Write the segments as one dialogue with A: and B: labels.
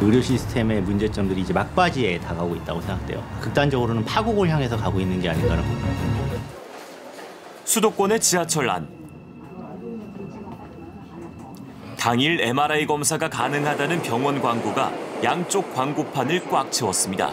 A: 의료 시스템의 문제점들이 이제 막바지에 다가오고 있다고 생각돼요. 극단적으로는 파국을 향해서 가고 있는 게 아닌가라는 겁니다.
B: 수도권의 지하철 안. 당일 MRI 검사가 가능하다는 병원 광고가 양쪽 광고판을 꽉 채웠습니다.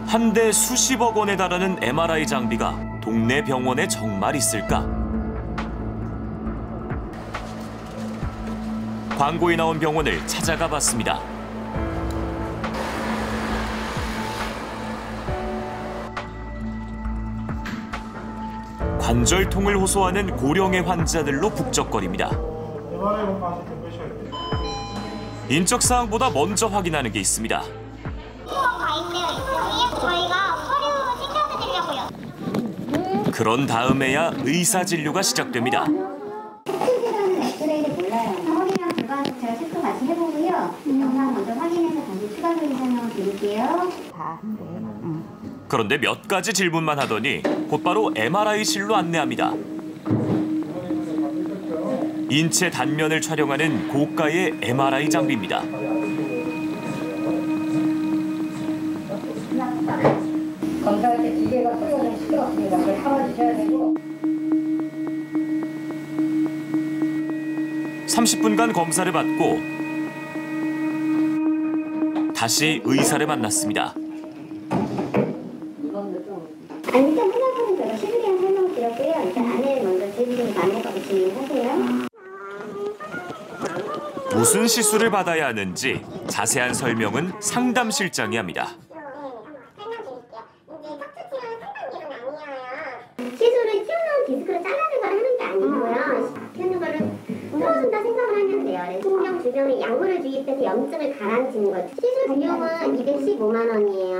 B: 한 대 수십억 원에 달하는 MRI 장비가 동네 병원에 정말 있을까? 광고에 나온 병원을 찾아가 봤습니다. 관절통을 호소하는 고령의 환자들로 북적거립니다. 인적 사항보다 먼저 확인하는 게 있습니다.
C: 저희가 서류 챙겨드리려고요.
B: 그런 다음에야 의사 진료가 시작됩니다.
C: 엑스레이는 엑스레이를 몰라요. 허리랑 불가속 제가 체크 같이 해보고요. 영상 먼저 확인해서 다시 추가적인 설명을 드릴게요.
B: 그런데 몇 가지 질문만 하더니 곧바로 MRI실로 안내합니다. 인체 단면을 촬영하는 고가의 MRI 장비입니다.
C: 검사할 때 기계가 소리가 좀 시끄럽습니다. 그걸 참아주셔야 되고.
B: 30분간 검사를 받고 다시 의사를 만났습니다.
C: 아니, 일단 생각하는 제가 시술이랑 설명을 드렸고요. 일단 안에 먼저 제일 많은 거고 진행하세요.
B: 무슨 시술을 받아야 하는지 자세한 설명은 상담실장이 합니다.
C: 시술을 튀어나온 디스크를 잘라내거나 하는 게 아니고요. 튀어나온 거를 풀어준다 생각을 하면 돼요. 신경 주변에 약물을 주입해서 염증을 가라앉히는 거죠. 시술 비용은 215만 원이에요.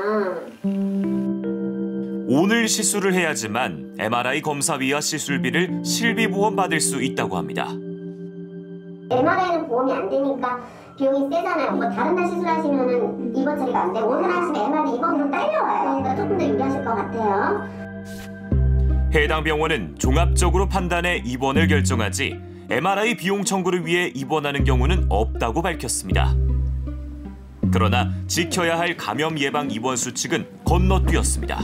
B: 오늘 시술을 해야지만 MRI 검사비와 시술비를 실비보험 받을 수 있다고 합니다.
C: MRI는 보험이 안 되니까 비용이 세잖아요. 뭐 다른 날 시술하시면은 입원 처리가 안 되고 오늘 하시면 MRI 입원으로 딸려와요. 그러니까 조금 더 유리하실 것 같아요.
B: 해당 병원은 종합적으로 판단해 입원을 결정하지 MRI 비용 청구를 위해 입원하는 경우는 없다고 밝혔습니다. 그러나 지켜야 할 감염 예방 입원 수칙은 건너뛰었습니다.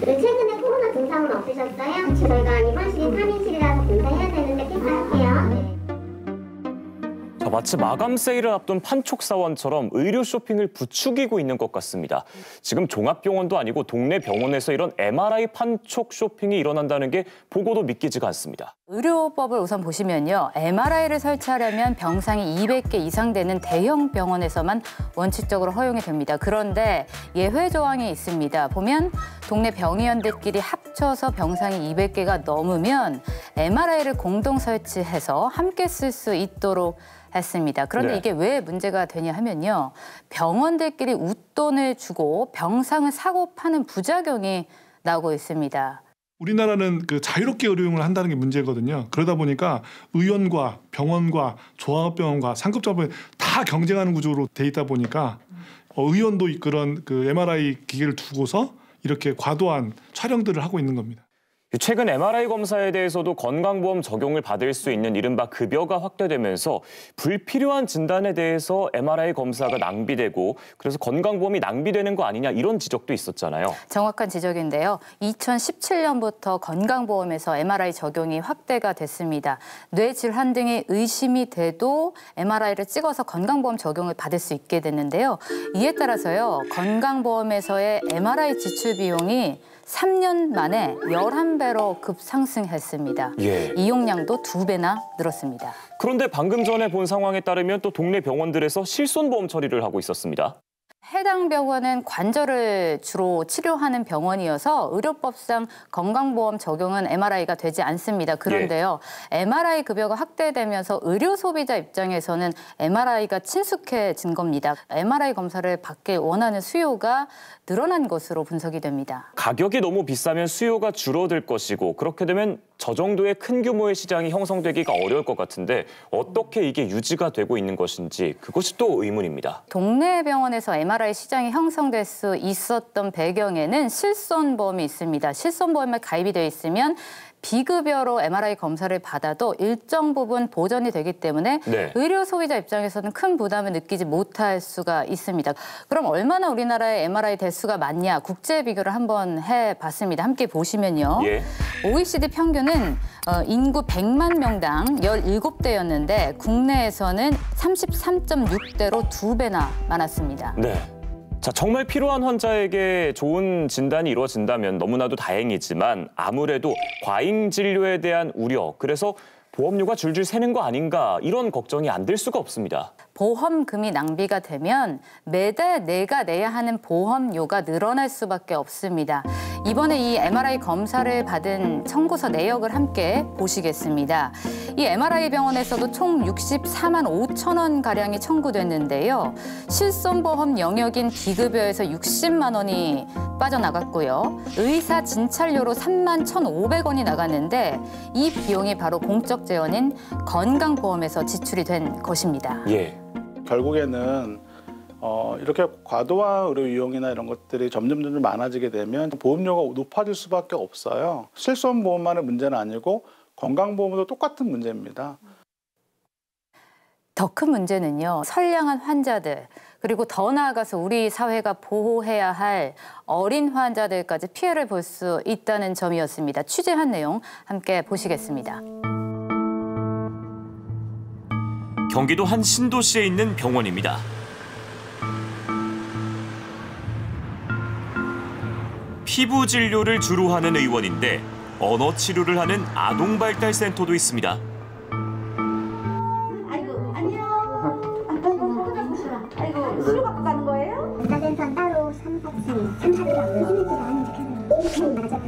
C: 최근에 코로나 증상은 없으셨어요? 저희가 입원실이 3인실이라서 검사해야 되는데 괜찮으세요?
B: 마치 마감 세일을 앞둔 판촉사원처럼 의료 쇼핑을 부추기고 있는 것 같습니다. 지금 종합병원도 아니고 동네 병원에서 이런 MRI 판촉 쇼핑이 일어난다는 게 보고도 믿기지가 않습니다.
D: 의료법을 우선 보시면요. MRI를 설치하려면 병상이 200개 이상 되는 대형 병원에서만 원칙적으로 허용이 됩니다. 그런데 예외 조항이 있습니다. 보면 동네 병의원들끼리 합쳐서 병상이 200개가 넘으면 MRI를 공동 설치해서 함께 쓸 수 있도록 했습니다. 그런데 이게 왜 문제가 되냐 하면요. 병원들끼리 웃돈을 주고 병상을 사고 파는 부작용이 나오고 있습니다.
E: 우리나라는 자유롭게 의료용을 한다는 게 문제거든요. 그러다 보니까 의원과 병원과 조합병원과 상급자병원 다 경쟁하는 구조로 돼 있다 보니까 의원도 그런 MRI 기계를 두고서 이렇게 과도한 촬영들을 하고 있는 겁니다.
B: 최근 MRI 검사에 대해서도 건강보험 적용을 받을 수 있는 이른바 급여가 확대되면서 불필요한 진단에 대해서 MRI 검사가 낭비되고 그래서 건강보험이 낭비되는 거 아니냐 이런 지적도 있었잖아요.
D: 정확한 지적인데요. 2017년부터 건강보험에서 MRI 적용이 확대가 됐습니다. 뇌 질환 등의 의심이 돼도 MRI를 찍어서 건강보험 적용을 받을 수 있게 됐는데요. 이에 따라서요. 건강보험에서의 MRI 지출 비용이 3년 만에 11배로 급상승했습니다. 이용량도 2배나 늘었습니다.
B: 그런데 방금 전에 본 상황에 따르면 또 동네 병원들에서 실손보험 처리를 하고 있었습니다.
D: 해당 병원은 관절을 주로 치료하는 병원이어서 의료법상 건강보험 적용은 MRI가 되지 않습니다. 그런데요, MRI 급여가 확대되면서 의료 소비자 입장에서는 MRI가 친숙해진 겁니다. MRI 검사를 받길 원하는 수요가 늘어난 것으로 분석이 됩니다.
B: 가격이 너무 비싸면 수요가 줄어들 것이고 그렇게 되면 저 정도의 큰 규모의 시장이 형성되기가 어려울 것 같은데 어떻게 이게 유지가 되고 있는 것인지 그것이 또 의문입니다.
D: 동네 병원에서 MRI MRI 시장이 형성될 수 있었던 배경에는 실손보험이 있습니다. 실손보험에 가입이 되어 있으면 비급여로 MRI 검사를 받아도 일정 부분 보전이 되기 때문에
B: 네.
D: 의료 소비자 입장에서는 큰 부담을 느끼지 못할 수가 있습니다. 그럼 얼마나 우리나라의 MRI 대수가 많냐 국제 비교를 한번 해봤습니다. 함께 보시면요.
B: 예.
D: OECD 평균은 인구 100만 명당 17대였는데 국내에서는 33.6대로 2배나 많았습니다.
B: 네. 자, 정말 필요한 환자에게 좋은 진단이 이루어진다면 너무나도 다행이지만 아무래도 과잉 진료에 대한 우려, 그래서 보험료가 줄줄 새는 거 아닌가 이런 걱정이 안 들 수가 없습니다.
D: 보험금이 낭비가 되면 매달 내가 내야 하는 보험료가 늘어날 수밖에 없습니다. 이번에 이 MRI 검사를 받은 청구서 내역을 함께 보시겠습니다. 이 MRI 병원에서도 총 64만 5천 원 가량이 청구됐는데요. 실손보험 영역인 비급여에서 60만 원이 빠져나갔고요. 의사 진찰료로 3만 1,500원이 나갔는데 이 비용이 바로 공적 재원인 건강보험에서 지출이 된 것입니다.
B: 예.
F: 결국에는 이렇게 과도한 의료 이용이나 이런 것들이 점점 많아지게 되면 보험료가 높아질 수밖에 없어요. 실손보험만의 문제는 아니고 건강보험도 똑같은 문제입니다.
D: 더 큰 문제는요. 선량한 환자들 그리고 더 나아가서 우리 사회가 보호해야 할 어린 환자들까지 피해를 볼 수 있다는 점이었습니다. 취재한 내용 함께 보시겠습니다.
B: 경기도 한 신도시에 있는 병원입니다. 피부 진료를 주로 하는 의원인데 언어 치료를 하는 아동발달센터도 있습니다.
G: 아이고 안녕. 아이고 치료 받고 가는 거예요?
C: 발달센터 따로 3, 4층, 3, 4층 요즘에 또 많이 시켜요. 맞아요.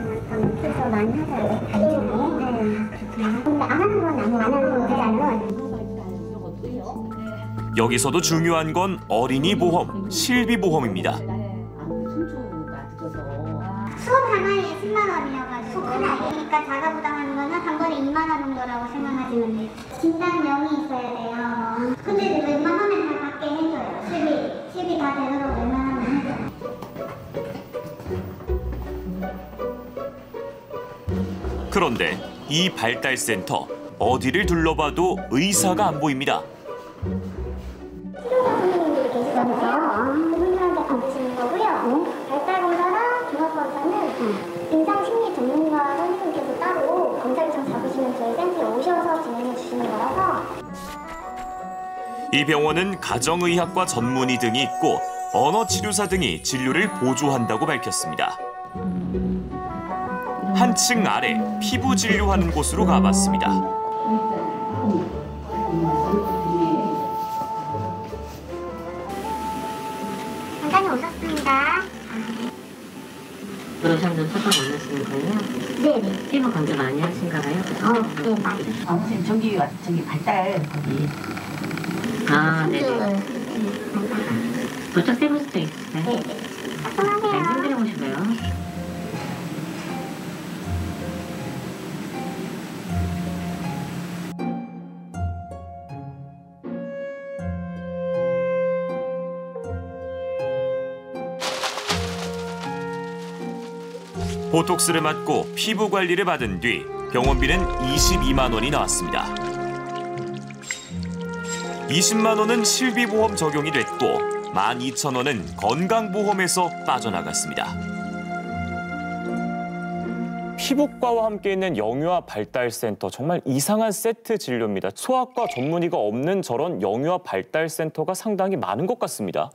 C: 그래서 많이 하더라고요. 네. 근데 안 하는 건 아니고 안 하는 건 문제잖아요.
B: 여기서도 중요한 건 어린이 보험, 실비보험입니다.
C: 수업 하나에 10만 원이어가지고 수업은 아니니까 자가 부담하는 거는 한 번에 2만 원 정도라고 생각하시면 돼요. 진단명이 있어야 돼요. 근데 웬만하면 다 받게 해줘요. 실비 다 되도록 웬만하면 해줘요.
B: 그런데 이 발달센터 어디를 둘러봐도 의사가 안 보입니다.
C: 선생님들이 계시거든요. 그분들한테 가르치는 거고요. 발달검사랑 종합검사는 임상심리 전문가 선생님께서 따로 검사 일정 잡으시면 저희 센터에 오셔서 진행해 주시는 거라서.
B: 이 병원은 가정의학과 전문의 등이 있고 언어치료사 등이 진료를 보조한다고 밝혔습니다. 한층 아래 피부 진료하는 곳으로 가봤습니다.
C: 잠깐 오셨습니다.
H: 브로션도 처방 올렸으면 거예요?
C: 네네.
H: 피부 검사 많이 하신가 봐요?
C: 네, 많이.
H: 선생님 저기 발달 거기. 아, 네네. 도착 해보실 적 있으세요?
C: 네네.
H: 네, 힘들어보시고요.
B: 보톡스를 맞고 피부 관리를 받은 뒤 병원비는 22만 원이 나왔습니다. 20만 원은 실비보험 적용이 됐고 12,000원은 건강보험에서 빠져나갔습니다. 피부과와 함께 있는 영유아 발달센터, 정말 이상한 세트 진료입니다. 소아과 전문의가 없는 저런 영유아 발달센터가 상당히 많은 것 같습니다.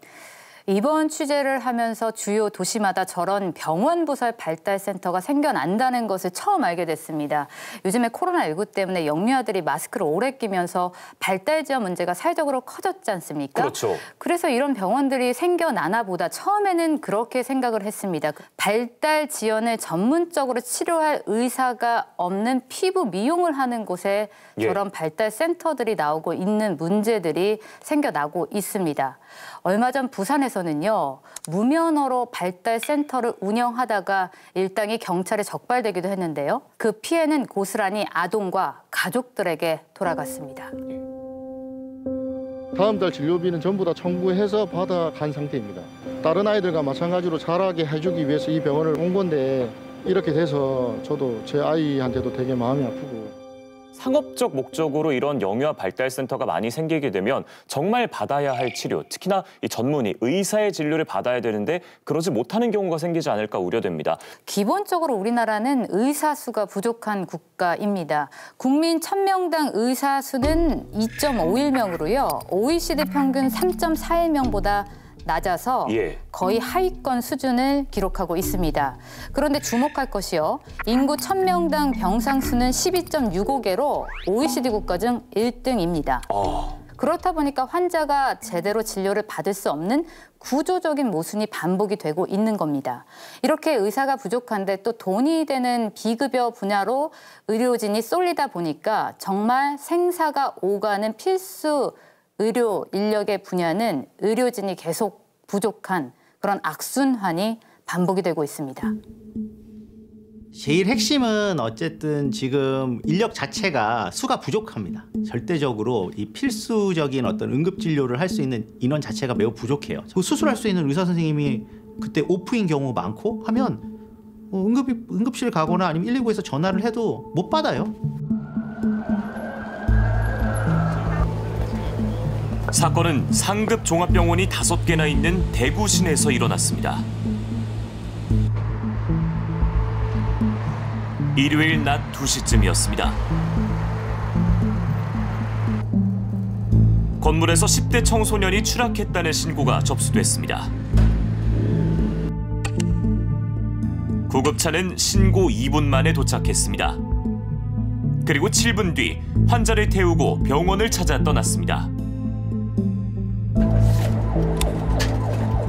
D: 이번 취재를 하면서 주요 도시마다 저런 병원 부설 발달센터가 생겨난다는 것을 처음 알게 됐습니다. 요즘에 코로나19 때문에 영유아들이 마스크를 오래 끼면서 발달 지연 문제가 사회적으로 커졌지 않습니까?
B: 그렇죠.
D: 그래서 이런 병원들이 생겨나나 보다 처음에는 그렇게 생각을 했습니다. 발달 지연을 전문적으로 치료할 의사가 없는 피부 미용을 하는 곳에 저런 발달센터들이 나오고 있는 문제들이 생겨나고 있습니다. 얼마 전 부산에서는요, 무면허로 발달센터를 운영하다가 일당이 경찰에 적발되기도 했는데요. 그 피해는 고스란히 아동과 가족들에게 돌아갔습니다.
I: 다음 달 진료비는 전부 다 청구해서 받아간 상태입니다. 다른 아이들과 마찬가지로 자라게 해주기 위해서 이 병원을 온 건데 이렇게 돼서 저도 제 아이한테도 되게 마음이 아프고.
B: 상업적 목적으로 이런 영유아 발달센터가 많이 생기게 되면 정말 받아야 할 치료, 특히나 이 전문의, 의사의 진료를 받아야 되는데 그러지 못하는 경우가 생기지 않을까 우려됩니다.
D: 기본적으로 우리나라는 의사 수가 부족한 국가입니다. 국민 1000명당 의사 수는 2.51명으로요. OECD 평균 3.41명보다 낮아서 거의 하위권 수준을 기록하고 있습니다. 그런데 주목할 것이요. 인구 1000명당 병상 수는 12.65개로 OECD 국가 중 1등입니다. 그렇다 보니까 환자가 제대로 진료를 받을 수 없는 구조적인 모순이 반복이 되고 있는 겁니다. 이렇게 의사가 부족한데 또 돈이 되는 비급여 분야로 의료진이 쏠리다 보니까 정말 생사가 오가는 필수 의료 인력의 분야는 의료진이 계속 부족한 그런 악순환이 반복이 되고 있습니다.
A: 제일 핵심은 어쨌든 지금 인력 자체가 수가 부족합니다. 절대적으로 이 필수적인 어떤 응급진료를 할 수 있는 인원 자체가 매우 부족해요. 수술할 수 있는 의사 선생님이 그때 오프인 경우 많고 하면 응급실 가거나 아니면 119에서 전화를 해도 못 받아요.
B: 사건은 상급 종합병원이 5개나 있는 대구 시내에서 일어났습니다. 일요일 낮 2시쯤이었습니다. 건물에서 10대 청소년이 추락했다는 신고가 접수됐습니다. 구급차는 신고 2분 만에 도착했습니다. 그리고 7분 뒤 환자를 태우고 병원을 찾아 떠났습니다.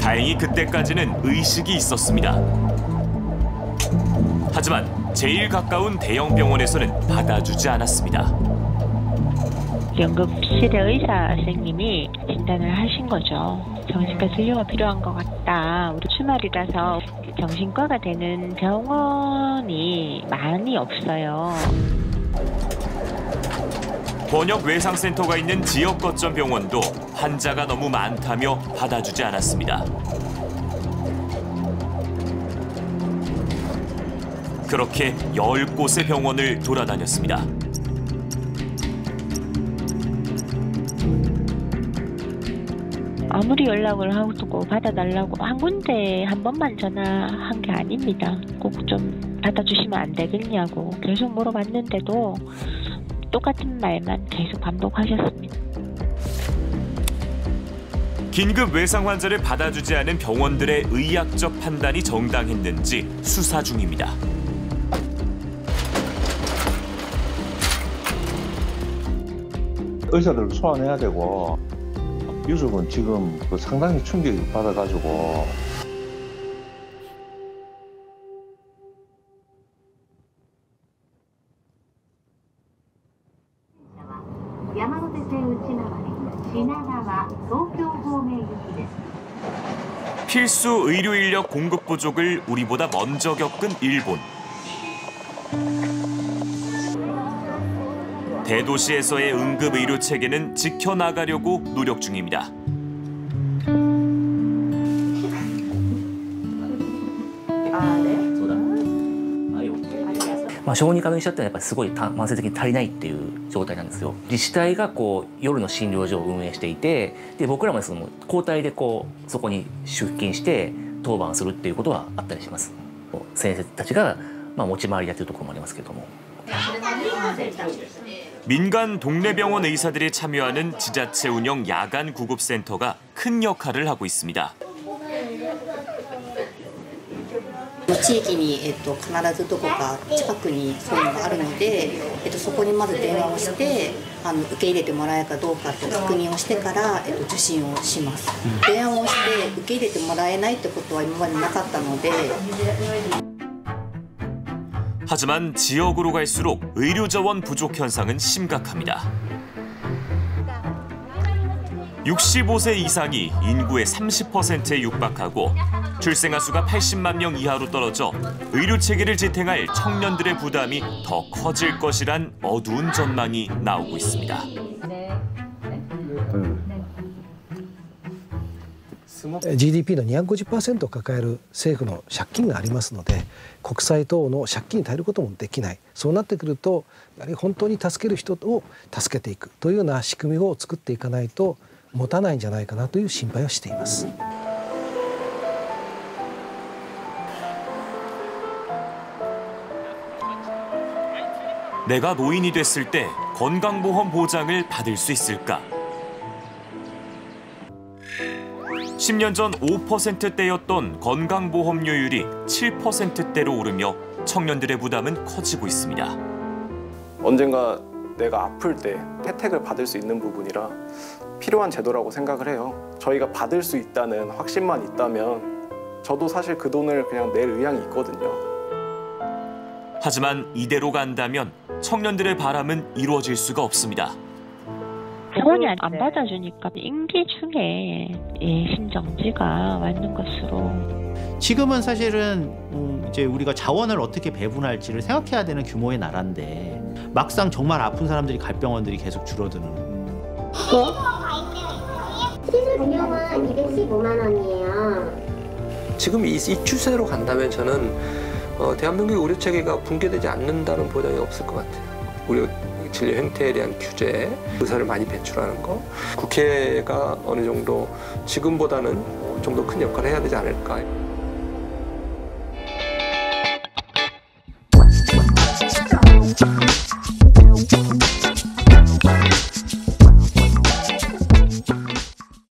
B: 다행히 그때까지는 의식이 있었습니다. 하지만 제일 가까운 대형 병원에서는 받아주지 않았습니다.
J: 응급실의 의사 선생님이 진단을 하신 거죠. 정신과 진료가 필요한 것 같다. 우리 주말이라서 정신과가 되는 병원이 많이 없어요.
B: 번역 외상센터가 있는 지역 거점 병원도 환자가 너무 많다며 받아주지 않았습니다. 그렇게 10곳의 병원을 돌아다녔습니다.
J: 아무리 연락을 하고 받아달라고 한 군데 한 번만 전화한 게 아닙니다. 꼭 좀 받아주시면 안 되겠냐고 계속 물어봤는데도 똑같은 말만 계속 반복하셨습니다.
B: 긴급 외상 환자를 받아주지 않은 병원들의 의학적 판단이 정당했는지 수사 중입니다.
K: 의사들도 소환해야 되고 유족은 지금 상당히 충격을 받아가지고
B: 필수 의료 인력 공급 부족을 우리보다 먼저 겪은 일본. 대도시에서의 응급 의료 체계는 지켜나가려고 노력 중입니다.
L: 小児科の医者ってやっぱりすごい慢性的に足りないっていう状態なんですよ。自治体が夜の診療所を運営していて、で僕らも交代でそこに出勤して当番するっていうことはあったりします。先生たちが持ち回りやってるところもありますけども。
B: 민간 동네 병원 의사들이 참여하는 지자체 운영 야간 구급센터가 큰 역할을 하고 있습니다.
M: 地域に必ずどこか近くにそういうのがあるので、そこにまず電話をして受け入れてもらえるかどうかと確認をしてから受診をします。電話をして受け入れてもらえないってことは今までなかったので。
B: 하지만 지역으로 갈수록 의료 자원 부족 현상은 심각합니다. 65세 이상이 인구의 30%에 육박하고 출생아 수가 80만 명 이하로 떨어져 의료 체계를 지탱할 청년들의 부담이 더 커질 것이란 어두운 전망이 나오고 있습니다.
N: GDP の250% を抱える政府の借金がありますので、国債等の借金に頼ることもできない。そうなってくると、やはり本当に助ける人を助けていくというような仕組みを作っていかないと持たないんじゃないかなという心配をしています。
B: 내가 노인이 됐을 때 건강보험 보장을 받을 수 있을까? 10년 전 5%대였던 건강보험료율이 7%대로 오르며 청년들의 부담은 커지고 있습니다.
O: 언젠가 내가 아플 때 혜택을 받을 수 있는 부분이라 필요한 제도라고 생각을 해요. 저희가 받을 수 있다는 확신만 있다면 저도 사실 그 돈을 그냥 낼 의향이 있거든요.
B: 하지만 이대로 간다면 청년들의 바람은 이루어질 수가 없습니다.
J: 병원이 안 받아주니까 임기 중에 심정지가 맞는 것으로.
A: 지금은 사실은 이제 우리가 자원을 어떻게 배분할지를 생각해야 되는 규모의 나라인데 막상 정말 아픈 사람들이 갈 병원들이 계속 줄어드는.
C: 시술 비용은 215만 원이에요.
P: 지금 이 추세로 간다면 저는 대한민국의 의료 체계가 붕괴되지 않는다는 보장이 없을 것 같아요. 의료 진료 행태에 대한 규제, 의사를 많이 배출하는 거, 국회가 어느 정도 지금보다는 좀 더 큰 역할을 해야 되지 않을까.